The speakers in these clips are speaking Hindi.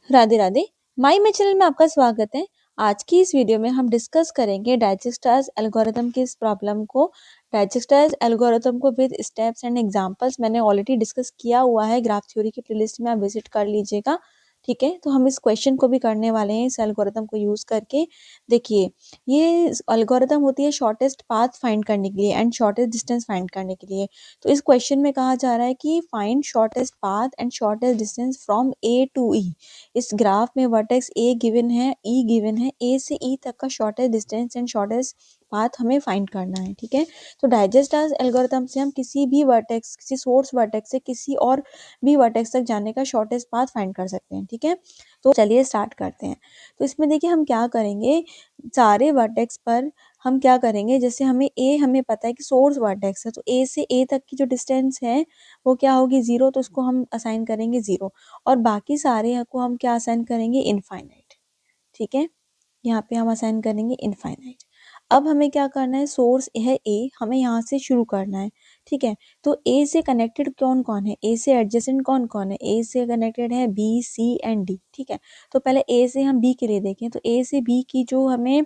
राधे राधे। माई में चैनल में आपका स्वागत है। आज की इस वीडियो में हम डिस्कस करेंगे डाइजेस्टर्स एल्गोरिथम की इस प्रॉब्लम को। डाइजेस्टर्स एल्गोरिथम को विद स्टेप्स एंड एग्जांपल्स मैंने ऑलरेडी डिस्कस किया हुआ है, ग्राफ थ्योरी की प्लेलिस्ट में आप विजिट कर लीजिएगा। ठीक है, तो हम इस क्वेश्चन को भी करने वाले हैं इस एल्गोरिथम को यूज करके। देखिए, ये एल्गोरिथम होती है शॉर्टेस्ट पाथ फाइंड करने के लिए एंड शॉर्टेस्ट डिस्टेंस फाइंड करने के लिए। तो इस क्वेश्चन में कहा जा रहा है कि find shortest path and shortest distance from A to E. इस ग्राफ में वर्टेक्स ए गिवन है, ई गिवन है, ए से ई तक का shortest distance and shortest path हमें फाइंड करना है। ठीक है, तो डाइजेस्टर्स एल्गोरिथम से हम किसी भी वर्टेक्स, किसी सोर्स वर्टेक्स से किसी और भी वर्टेक्स तक जाने का शॉर्टेस्ट पाथ फाइंड कर सकते हैं। ठीक है, तो चलिए स्टार्ट करते हैं। तो इसमें देखिए हम क्या करेंगे, सारे वर्टेक्स पर हम क्या करेंगे, जैसे हमें पता है कि सोर्स वर्टेक्स है, तो ए से ए तक की जो डिस्टेंस है वो क्या होगी, 0, तो उसको हम असाइन करेंगे 0। और बाकी सारे को हम क्या असाइन करेंगे, इनफाइनाइट। ठीक है, यहाँ पे हम असाइन करेंगे इनफाइनाइट। अब हमें क्या करना है, सोर्स है ए, हमें यहाँ से शुरू करना है। ठीक है, तो ए से कनेक्टेड कौन कौन है, ए से एडजेसेंट कौन कौन है, ए से कनेक्टेड है बी, सी एंड डी। ठीक है, तो पहले ए से हम बी के लिए देखें, तो ए से बी की जो हमें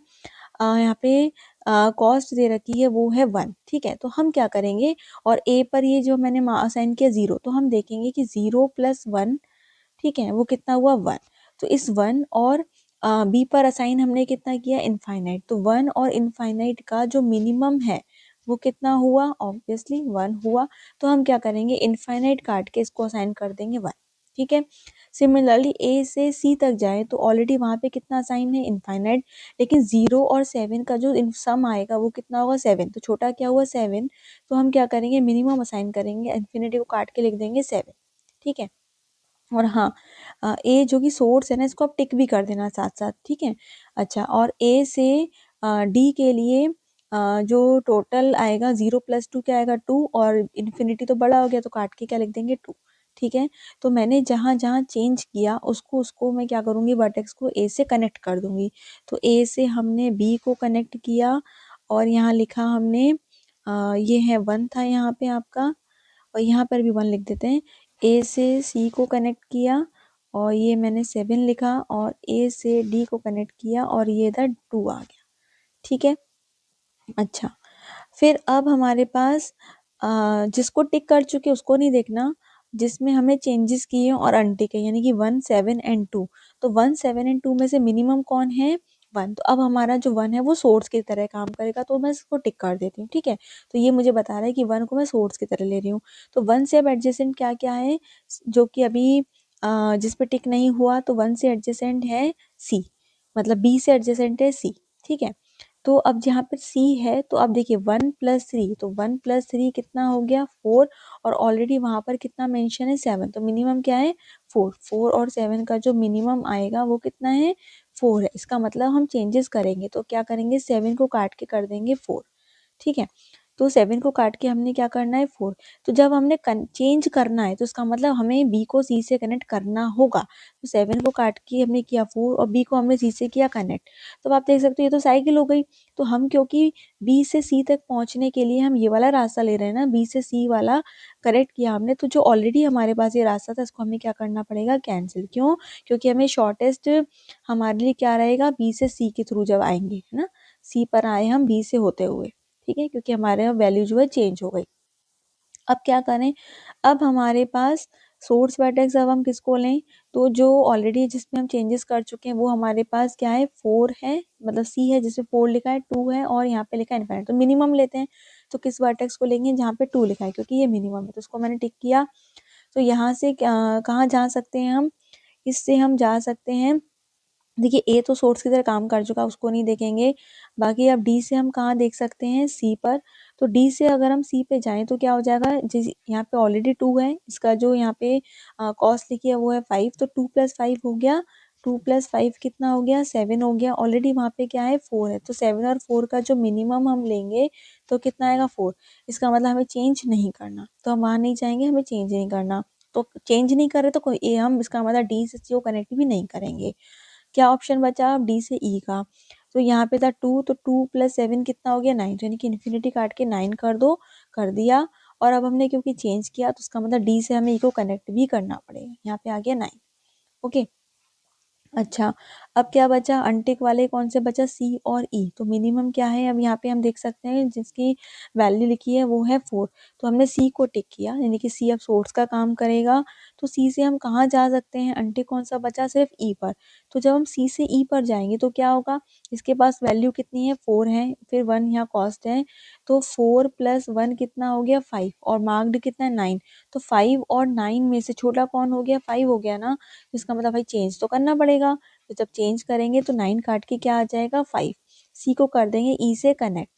यहाँ पे कॉस्ट दे रखी है वो है 1। ठीक है, तो हम क्या करेंगे, और ए पर ये जो मैंने असाइन किया 0, तो हम देखेंगे कि 0+1, ठीक है, वो कितना हुआ, 1। तो इस 1 और बी पर असाइन हमने कितना किया, इनफाइनाइट। तो 1 और इनफाइनाइट का जो मिनिमम है वो कितना हुआ, ऑब्वियसली 1 हुआ। तो हम क्या करेंगे, इनफाइनाइट काट के इसको असाइन कर देंगे 1। ठीक है, सिमिलरली ए से सी तक जाए तो ऑलरेडी वहाँ पे कितना असाइन है, इनफाइनाइट। लेकिन 0 और 7 का जो सम आएगा वो कितना होगा, 7। तो छोटा क्या हुआ, 7। तो हम क्या करेंगे, मिनिमम असाइन करेंगे, इन्फिनिटी को काट के लिख देंगे 7। ठीक है, और हाँ, ए जो कि सोर्स है ना, इसको आप टिक भी कर देना साथ साथ। ठीक है, अच्छा, और ए से डी के लिए जो टोटल आएगा 0+2 क्या आएगा, 2, और इन्फिनिटी तो बड़ा हो गया तो काट के क्या लिख देंगे, 2। ठीक है, तो मैंने जहाँ जहाँ चेंज किया उसको उसको मैं क्या करूँगी, वर्टेक्स को ए से कनेक्ट कर दूंगी। तो ए से हमने बी को कनेक्ट किया, और यहाँ लिखा हमने ये है 1 था यहाँ पे आपका, और यहाँ पर भी 1 लिख देते हैं। ए से सी को कनेक्ट किया, और ये मैंने 7 लिखा, और ए से डी को कनेक्ट किया, और ये इधर 2 आ गया। ठीक है, अच्छा, फिर अब हमारे पास जिसको टिक कर चुके उसको नहीं देखना, जिसमें हमें चेंजेस किए और अनटिक है, यानी कि 1, 7 एंड 2। तो 1, 7 एंड 2 में से मिनिमम कौन है, 1। तो अब हमारा जो 1 है वो सोर्स की तरह काम करेगा, तो मैं इसको टिक कर देती हूँ। ठीक है, तो ये मुझे बता रहा है कि 1 को मैं सोर्स की तरह ले रही हूँ। तो 1 से अब एडजेसेंट क्या क्या है, जो कि अभी जिस पे टिक नहीं हुआ, तो 1 से एडजेसेंट है सी, मतलब बी से एडजेसेंट है सी। ठीक है, तो अब जहाँ पे सी है, तो अब देखिए 1+3, तो 1+3 कितना हो गया, 4। और ऑलरेडी वहाँ पर कितना मेंशन है, 7। तो मिनिमम क्या है, 4। 4 और 7 का जो मिनिमम आएगा वो कितना है, 4 है। इसका मतलब हम चेंजेस करेंगे तो क्या करेंगे, 7 को काट के कर देंगे 4। ठीक है, तो 7 को काट के हमने क्या करना है, 4। तो जब हमने चेंज करना है तो इसका मतलब हमें बी को सी से कनेक्ट करना होगा। तो 7 को काट के हमने किया 4, और बी को हमने सी से किया कनेक्ट। तो आप देख सकते हो ये तो साइकिल हो गई। तो हम क्योंकि बी से सी तक पहुंचने के लिए हम ये वाला रास्ता ले रहे हैं ना, बी से सी वाला करेक्ट किया हमने, तो जो ऑलरेडी हमारे पास ये रास्ता था इसको हमें क्या करना पड़ेगा, कैंसिल। क्यों, क्योंकि हमें शॉर्टेस्ट हमारे लिए क्या रहेगा, बी से सी के थ्रू जब आएंगे, है ना, सी पर आए हम बी से होते हुए। ठीक है, क्योंकि हमारे वैल्यू जो है चेंज हो गई। अब क्या करें, अब हमारे पास सोर्स वर्टेक्स, अब हम किसको लें, तो जो ऑलरेडी जिसमें हम चेंजेस कर चुके हैं वो हमारे पास क्या है, 4 है, मतलब सी है जिसमें 4 लिखा है, 2 है, और यहाँ पे लिखा है इनफाइनाइट। तो मिनिमम लेते हैं, तो किस वर्टेक्स को लेंगे, जहाँ पे 2 लिखा है, क्योंकि ये मिनिमम है, तो उसको मैंने टिक किया। तो यहाँ से कहाँ जा सकते हैं हम, इससे हम जा सकते हैं, देखिए ए तो सोर्स की तरह काम कर चुका, उसको नहीं देखेंगे। बाकी अब डी से हम कहाँ देख सकते हैं, सी पर। तो डी से अगर हम सी पे जाएं तो क्या हो जाएगा, जिस यहाँ पे ऑलरेडी 2 है, इसका जो यहाँ पे कॉस्ट लिखी है वो है 5, तो 2+5 हो गया, 2+5 कितना हो गया, 7 हो गया। ऑलरेडी वहाँ पे क्या है, 4 है, तो 7 और 4 का जो मिनिमम हम लेंगे तो कितना आएगा, 4। इसका मतलब हमें चेंज नहीं करना, तो हम वहाँ नहीं जाएंगे, हमें चेंज नहीं करना। तो चेंज नहीं कर रहे तो कोई हम इसका मतलब डी से सी को कनेक्ट भी नहीं करेंगे। क्या ऑप्शन बचा, अब डी से ई का। तो यहाँ पे था 2, तो 2+7 कितना हो गया, 9, यानी कि इन्फिनिटी काट के 9 कर दो, कर दिया। और अब हमने क्योंकि चेंज किया तो उसका मतलब डी से हमें ई को कनेक्ट भी करना पड़ेगा, यहाँ पे आ गया 9। ओके, अच्छा, अब क्या बचा अनटिक वाले कौन से बचा सी और ई। तो मिनिमम क्या है अब यहाँ पे हम देख सकते हैं जिसकी वैल्यू लिखी है वो है 4। तो हमने सी को टिक किया यानी कि सी अब सोर्स का काम करेगा। तो सी से हम कहाँ जा सकते हैं अनटिक कौन सा बचा सिर्फ ई पर। तो जब हम सी से ई पर जाएंगे तो क्या होगा इसके पास वैल्यू कितनी है 4 है फिर 1 यहाँ कॉस्ट है। तो 4 प्लस 1 कितना हो गया 5 और मार्क्ड कितना है 9। तो 5 और 9 में से छोटा कौन हो गया 5 हो गया ना। इसका मतलब भाई चेंज तो करना पड़ेगा। तो जब चेंज करेंगे तो 9 काट के क्या आ जाएगा 5। सी को कर देंगे ई से कनेक्ट।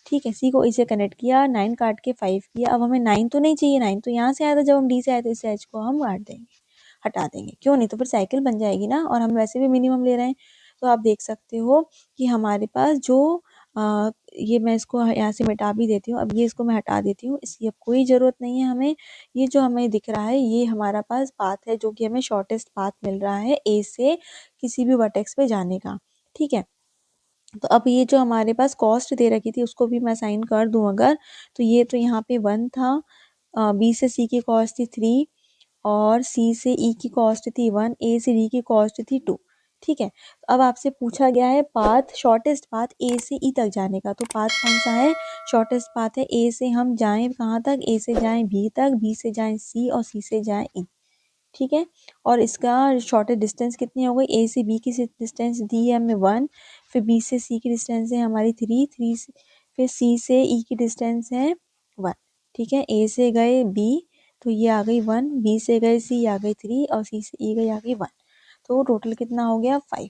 ठीक है सी को ई से कनेक्ट किया 9 काट के 5 किया। अब हमें 9 तो नहीं चाहिए 9 तो यहाँ से आया था जब हम डी से आए तो इस एच को हम काट देंगे हटा देंगे क्यों नहीं तो फिर साइकिल बन जाएगी ना और हम वैसे भी मिनिमम ले रहे हैं। तो आप देख सकते हो कि हमारे पास जो ये मैं इसको यहाँ से मिटा भी देती हूँ। अब ये इसको मैं हटा देती हूँ इसकी अब कोई ज़रूरत नहीं है हमें। ये जो हमें दिख रहा है ये हमारा पास पाथ है जो कि हमें शॉर्टेस्ट पाथ मिल रहा है ए से किसी भी वर्टेक्स पे जाने का। ठीक है तो अब ये जो हमारे पास कॉस्ट दे रखी थी उसको भी मैं साइन कर दूं अगर। तो ये तो यहाँ पे 1 था। बी से सी की कॉस्ट थी 3 और सी से ई की कॉस्ट थी 1 ए से डी की कॉस्ट थी 2। ठीक है अब आपसे पूछा गया है पाथ शॉर्टेस्ट पाथ ए से ई तक जाने का। तो पाथ कौन सा है शॉर्टेस्ट पाथ है ए से हम जाएं कहाँ तक ए से जाएं बी तक बी से जाएं सी और सी से जाएं ई। ठीक है और इसका शॉर्टेस्ट डिस्टेंस कितनी हो गई ए से बी की डिस्टेंस दी है हमें 1। फिर बी से सी की डिस्टेंस है हमारी 3 फिर सी से ई की डिस्टेंस है 1। ठीक है ए से गए बी तो ये आ गई 1 बी से गए सी आ गई 3 और सी से ई गई आ गई 1। तो टोटल कितना हो गया 5।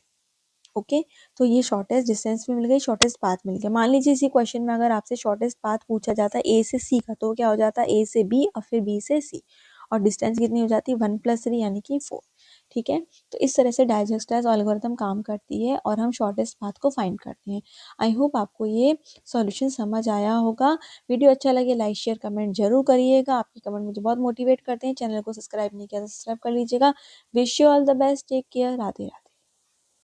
ओके तो ये शॉर्टेस्ट डिस्टेंस भी मिल गई शॉर्टेस्ट पाथ मिल गया। मान लीजिए इसी क्वेश्चन में अगर आपसे शॉर्टेस्ट पाथ पूछा जाता है ए से सी का तो क्या हो जाता है ए से बी और फिर बी से सी और डिस्टेंस कितनी हो जाती है 1+3 यानी कि 4। ठीक है तो इस तरह से डाइजेस्टाइज एल्गोरिथम काम करती है और हम शॉर्टेस्ट पाथ को फाइंड करते हैं। आई होप आपको ये सॉल्यूशन समझ आया होगा। वीडियो अच्छा लगे लाइक शेयर कमेंट जरूर करिएगा। आपके कमेंट मुझे बहुत मोटिवेट करते हैं। चैनल को सब्सक्राइब नहीं किया तो सब्सक्राइब कर लीजिएगा। Wish you all the best take care Radhe Radhe.